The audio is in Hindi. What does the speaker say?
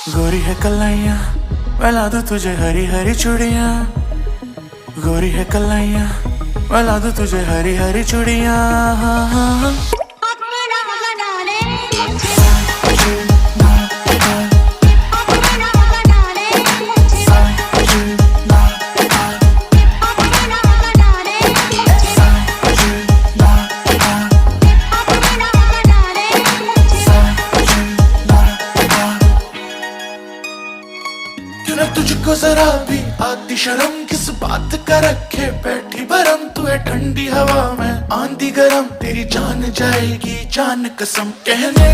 गोरी है कलाइयाँ मैं ला दूं तुझे हरी हरी चूड़ियाँ। गोरी है कलाइयाँ मैं ला दूं तुझे हरी हरी चूड़ियाँ। क्यों ना तुझको जरा भी आती शर्म, किस बात का रखे बैठी बरम। तू है ठंडी हवा में आंधी गरम, तेरी जान जाएगी जान कसम कहने को।